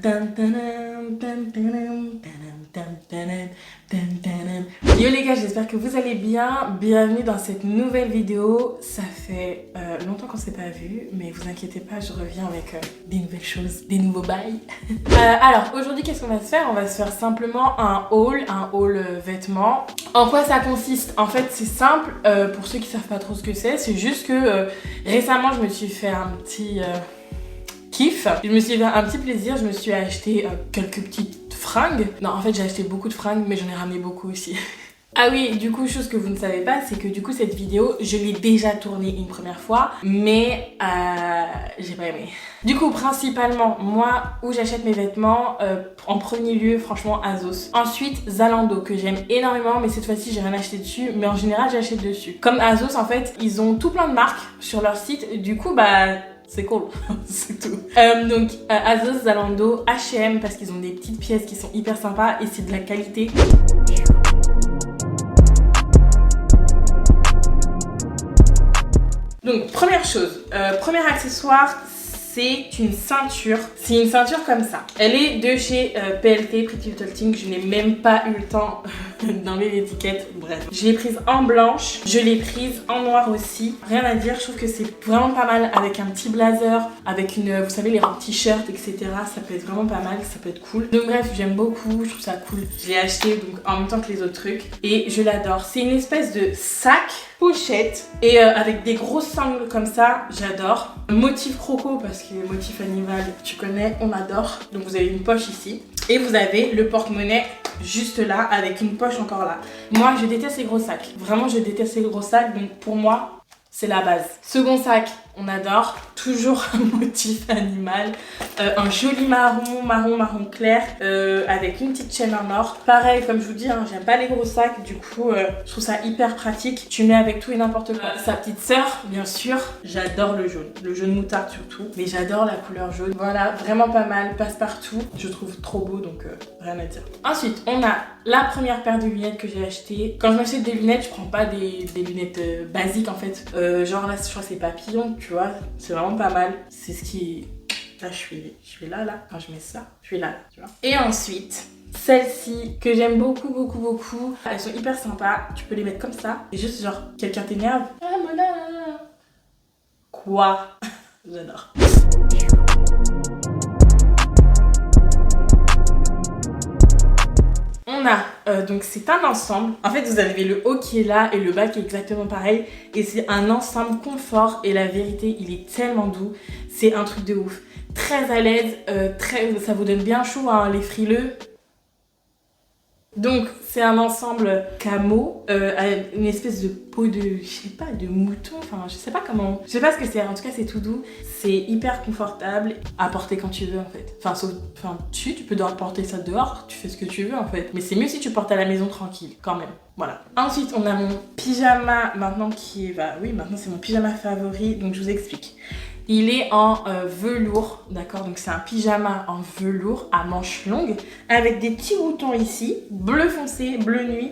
Yo les gars, j'espère que vous allez bien. Bienvenue dans cette nouvelle vidéo. Ça fait longtemps qu'on s'est pas vu, mais vous inquiétez pas, je reviens avec des nouvelles choses, des nouveaux bails. Alors aujourd'hui, qu'est-ce qu'on va se faire? On va se faire simplement un haul vêtements. En quoi ça consiste? En fait, c'est simple. Pour ceux qui savent pas trop ce que c'est juste que récemment, je me suis fait un petit kiff. Je me suis fait un petit plaisir. Je me suis acheté quelques petites fringues. Non, en fait, j'ai acheté beaucoup de fringues, mais j'en ai ramené beaucoup aussi. Ah oui, du coup, chose que vous ne savez pas, c'est que du coup, cette vidéo, je l'ai déjà tournée une première fois, mais j'ai pas aimé. Du coup, principalement, moi, où j'achète mes vêtements, en premier lieu, franchement, Azos. Ensuite, Zalando, que j'aime énormément, mais cette fois-ci, j'ai rien acheté dessus, mais en général, j'achète dessus. Comme Azos, en fait, ils ont tout plein de marques sur leur site, du coup, c'est cool, c'est tout. Donc Azos, Zalando, H&M parce qu'ils ont des petites pièces qui sont hyper sympas et c'est de la qualité. Donc première chose, premier accessoire, c'est une ceinture. C'est une ceinture comme ça. Elle est de chez PLT, Pretty Little Thing. Je n'ai même pas eu le temps d'enlever l'étiquette. Bref. Je l'ai prise en blanche. Je l'ai prise en noir aussi. Rien à dire. Je trouve que c'est vraiment pas mal avec un petit blazer, avec une, vous savez, les robes t-shirt, etc. Ça peut être vraiment pas mal. Ça peut être cool. Donc bref, j'aime beaucoup. Je trouve ça cool. Je l'ai acheté donc en même temps que les autres trucs. Et je l'adore. C'est une espèce de sac pochette et avec des grosses sangles comme ça, j'adore. Motif croco parce que motif animal, tu connais, on adore. Donc vous avez une poche ici et vous avez le porte-monnaie juste là avec une poche encore là. Moi je déteste les gros sacs, vraiment je déteste les gros sacs, donc pour moi c'est la base. Second sac, on adore, toujours un motif animal, un joli marron clair avec une petite chaîne en or. Pareil, comme je vous dis, hein, j'aime pas les gros sacs, du coup je trouve ça hyper pratique. Tu mets avec tout et n'importe quoi. Sa petite sœur, bien sûr, j'adore le jaune moutarde surtout, mais j'adore la couleur jaune. Voilà, vraiment pas mal, passe-partout, je trouve trop beau, donc rien à dire. Ensuite, on a la première paire de lunettes que j'ai achetée. Quand je m'achète des lunettes, je prends pas des lunettes basiques en fait. Genre là, je crois que c'est papillon, tu vois, c'est vraiment pas mal. C'est ce qui... Là, je suis là, quand je mets ça, je suis là, tu vois. Et ensuite, celles-ci que j'aime beaucoup. Elles sont hyper sympas, tu peux les mettre comme ça. Et juste genre, quelqu'un t'énerve. Ah, voilà. Quoi? J'adore. On a, donc c'est un ensemble. En fait, vous avez le haut qui est là et le bas qui est exactement pareil. Et c'est un ensemble confort. Et la vérité, il est tellement doux. C'est un truc de ouf. Très à l'aise, ça vous donne bien chaud, hein, les frileux. Donc c'est un ensemble camo, une espèce de peau de, je sais pas, de mouton, enfin je sais pas comment, je sais pas ce que c'est, en tout cas c'est tout doux, c'est hyper confortable à porter quand tu veux en fait. Enfin tu peux porter ça dehors, tu fais ce que tu veux en fait, mais c'est mieux si tu portes à la maison tranquille quand même. Voilà. Ensuite on a mon pyjama maintenant qui est, maintenant c'est mon pyjama favori, donc je vous explique. Il est en velours, d'accord? Donc c'est un pyjama en velours à manches longues avec des petits boutons ici, bleu foncé, bleu nuit.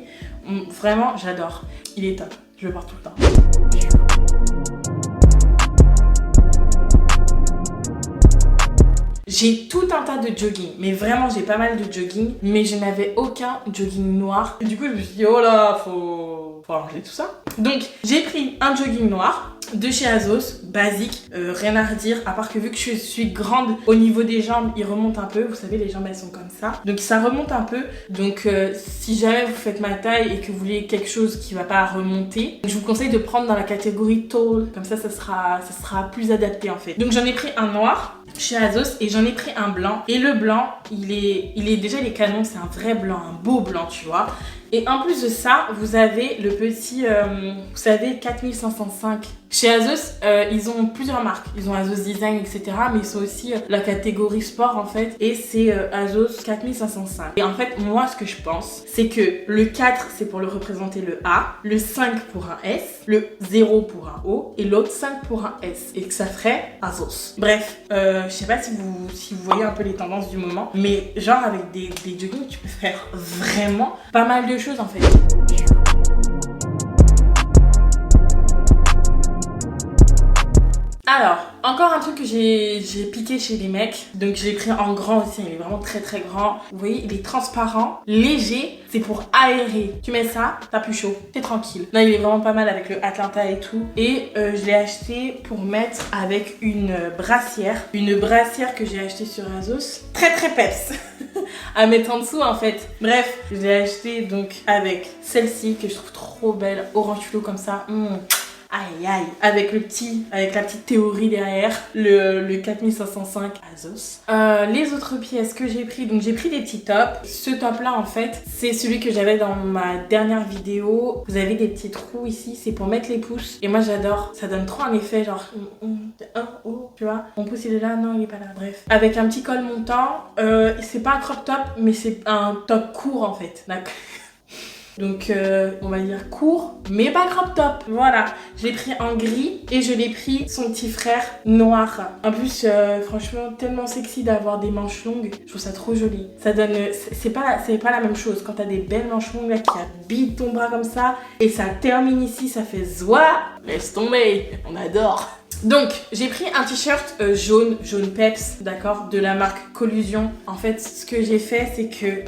Vraiment, j'adore. Il est top. Je le porte tout le temps. J'ai tout un tas de jogging, mais vraiment j'ai pas mal de jogging, mais je n'avais aucun jogging noir. Et du coup je me suis dit oh là, faut arranger tout ça. Donc j'ai pris un jogging noir de chez Azos, basique, rien à redire, à part que vu que je suis grande au niveau des jambes, il remonte un peu, vous savez les jambes elles sont comme ça, donc ça remonte un peu, donc si jamais vous faites ma taille et que vous voulez quelque chose qui va pas remonter, je vous conseille de prendre dans la catégorie tall, comme ça sera plus adapté en fait. Donc j'en ai pris un noir chez Azos et j'en ai pris un blanc, et le blanc il est déjà les canons, c'est un vrai blanc, un beau blanc tu vois. Et en plus de ça, vous avez le petit, vous savez, 4505. Chez Azos, ils ont plusieurs marques. Ils ont Azos Design, etc. Mais ils sont aussi la catégorie sport, en fait. Et c'est Azos 4505. Et en fait, moi, ce que je pense, c'est que le 4, c'est pour le représenter le A. Le 5 pour un S. Le 0 pour un O. Et l'autre 5 pour un S. Et que ça ferait Azos. Bref, je sais pas si vous voyez un peu les tendances du moment. Mais genre, avec des joggings, tu peux faire vraiment pas mal de choses, en fait. Alors, encore un truc que j'ai piqué chez les mecs. Donc je l'ai pris en grand aussi, il est vraiment très très grand. Vous voyez, il est transparent, léger, c'est pour aérer. Tu mets ça, t'as plus chaud, t'es tranquille. Là, il est vraiment pas mal avec le Atlanta et tout. Et je l'ai acheté pour mettre avec une brassière. Une brassière que j'ai achetée sur Azos. Très très peps à mettre en dessous en fait. Bref, je l'ai acheté donc avec celle-ci que je trouve trop belle, orange fluo comme ça. Aïe aïe, avec la petite théorie derrière, le 4505 Azos. Les autres pièces que j'ai pris, donc j'ai pris des petits tops. Ce top là en fait, c'est celui que j'avais dans ma dernière vidéo. Vous avez des petits trous ici, c'est pour mettre les pouces. Et moi j'adore, ça donne trop un effet genre, tu vois. Mon pouce il est là, non il est pas là, bref. Avec un petit col montant, c'est pas un crop top, mais c'est un top court en fait, d'accord. Donc on va dire court mais pas crop top. Voilà, je l'ai pris en gris et je l'ai pris son petit frère noir. En plus franchement tellement sexy d'avoir des manches longues. Je trouve ça trop joli. Ça donne, c'est pas la même chose quand t'as des belles manches longues là qui habillent ton bras comme ça et ça termine ici, ça fait zoa. Laisse tomber, on adore. Donc, j'ai pris un t-shirt jaune peps, d'accord, de la marque Collusion. En fait, ce que j'ai fait, c'est que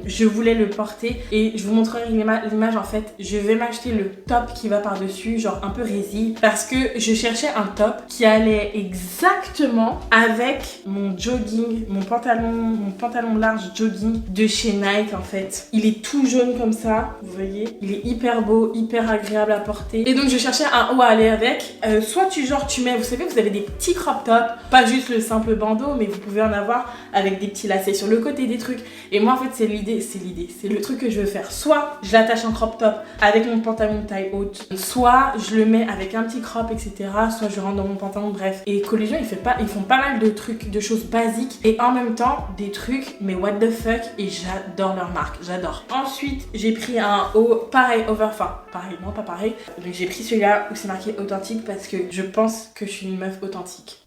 je voulais le porter et je vous montrerai l'image. En fait, je vais m'acheter le top qui va par-dessus, genre un peu résille, parce que je cherchais un top qui allait exactement avec mon jogging, mon pantalon large jogging de chez Nike, en fait. Il est tout jaune comme ça, vous voyez. Il est hyper beau, hyper agréable à porter. Et donc, je cherchais un haut à aller avec. Soit tu mets, vous savez, vous avez des petits crop tops, pas juste le simple bandeau, mais vous pouvez en avoir avec des petits lacets sur le côté, des trucs. Et moi, en fait, c'est le truc que je veux faire. Soit je l'attache en crop top avec mon pantalon de taille haute, soit je le mets avec un petit crop, etc. Soit je rentre dans mon pantalon, bref. Et Collusion, ils font pas mal de trucs, de choses basiques et en même temps des trucs, mais what the fuck, et j'adore leur marque, j'adore. Ensuite, j'ai pris un haut pareil, non pas pareil. Donc j'ai pris celui-là où c'est marqué authentique parce que je pense que je suis une meuf authentique.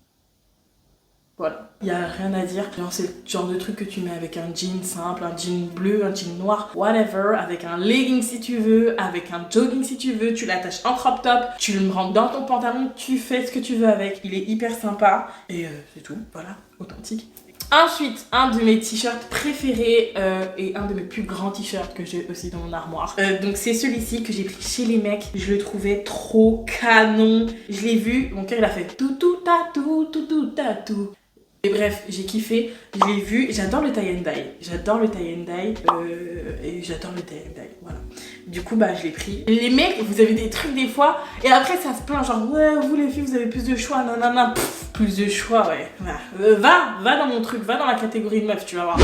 Voilà, il n'y a rien à dire. Genre, c'est le genre de truc que tu mets avec un jean simple, un jean bleu, un jean noir, whatever, avec un legging si tu veux, avec un jogging si tu veux, tu l'attaches en crop top, tu le rentres dans ton pantalon, tu fais ce que tu veux avec. Il est hyper sympa et c'est tout, voilà, authentique. Ensuite, un de mes t-shirts préférés et un de mes plus grands t-shirts que j'ai aussi dans mon armoire. Donc c'est celui-ci que j'ai pris chez les mecs. Je le trouvais trop canon. Je l'ai vu, mon cœur il a fait tout tatou, tout tatou. Et bref, j'ai kiffé, je l'ai vu, j'adore le tie and dye, et j'adore le tie and dye, voilà. Du coup, bah, je l'ai pris. Les mecs, vous avez des trucs des fois, et après ça se plaint, genre, ouais, vous les filles, vous avez plus de choix, nanana, plus de choix, ouais. Va dans mon truc, va dans la catégorie de meuf, tu vas voir.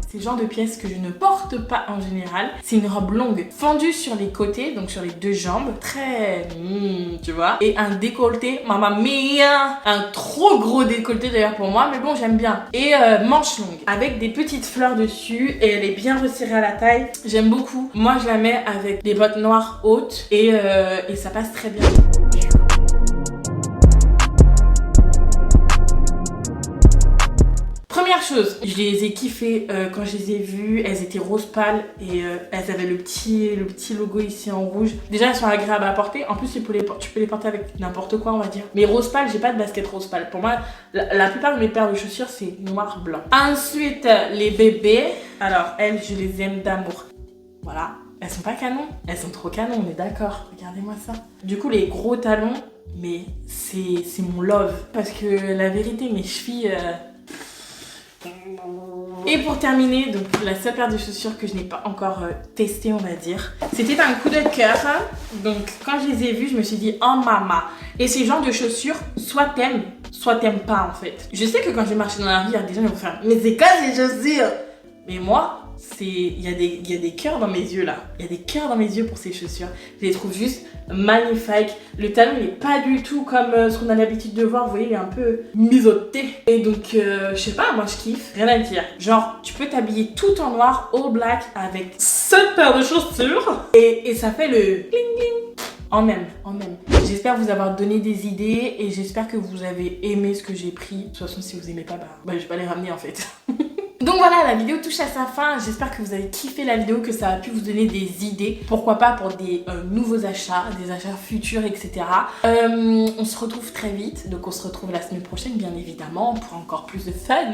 C'est le genre de pièce que je ne porte pas en général. C'est une robe longue, fendue sur les côtés, donc sur les deux jambes, très, tu vois, et un décolleté, mamma mia, un trop gros décolleté d'ailleurs pour moi, mais bon, j'aime bien. Et manche longue, avec des petites fleurs dessus, et elle est bien resserrée à la taille. J'aime beaucoup. Moi, je la mets avec des bottes noires hautes, et ça passe très bien. Première chose, je les ai kiffées quand je les ai vues, elles étaient rose pâle et elles avaient le petit logo ici en rouge. Déjà elles sont agréables à porter, en plus tu peux les porter avec n'importe quoi on va dire. Mais rose pâle, j'ai pas de basket rose pâle. Pour moi, la plupart de mes paires de chaussures c'est noir blanc. Ensuite, les bébés, alors elles je les aime d'amour. Voilà, elles sont pas canons, elles sont trop canons, on est d'accord, regardez-moi ça. Du coup les gros talons, mais c'est mon love. Parce que la vérité, mes chevilles... Et pour terminer, donc la seule paire de chaussures que je n'ai pas encore testée, on va dire, c'était un coup de cœur. Donc quand je les ai vues, je me suis dit oh maman. Et ces genres de chaussures, soit t'aimes pas en fait. Je sais que quand je vais marcher dans la rue, il y a des gens qui vont faire mais c'est quoi ces chaussures? Mais moi, il y a des cœurs dans mes yeux là. Il y a des cœurs dans mes yeux pour ces chaussures. Je les trouve juste magnifiques. Le talon il est pas du tout comme ce qu'on a l'habitude de voir. Vous voyez, il est un peu misoté. Et donc, je sais pas, moi je kiffe. Rien à dire. Genre, tu peux t'habiller tout en noir, all black, avec cette paire de chaussures. Et ça fait le bling bling. En même. J'espère vous avoir donné des idées et j'espère que vous avez aimé ce que j'ai pris. De toute façon, si vous aimez pas, bah je vais pas les ramener en fait. Donc voilà, la vidéo touche à sa fin. J'espère que vous avez kiffé la vidéo, que ça a pu vous donner des idées. Pourquoi pas pour des nouveaux achats, des achats futurs, etc. On se retrouve très vite. Donc on se retrouve la semaine prochaine, bien évidemment, pour encore plus de fun.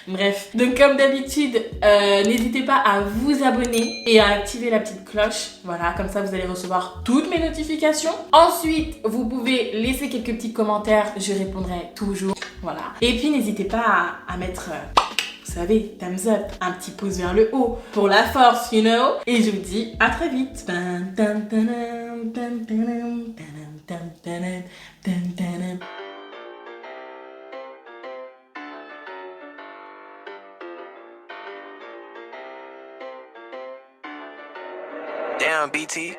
Bref, donc comme d'habitude, n'hésitez pas à vous abonner et à activer la petite cloche. Voilà, comme ça vous allez recevoir toutes mes notifications. Ensuite, vous pouvez laisser quelques petits commentaires, je répondrai toujours. Voilà. Et puis n'hésitez pas à mettre... vous savez, thumbs up, un petit pouce vers le haut pour la force, you know. Et je vous dis à très vite. Damn, BT.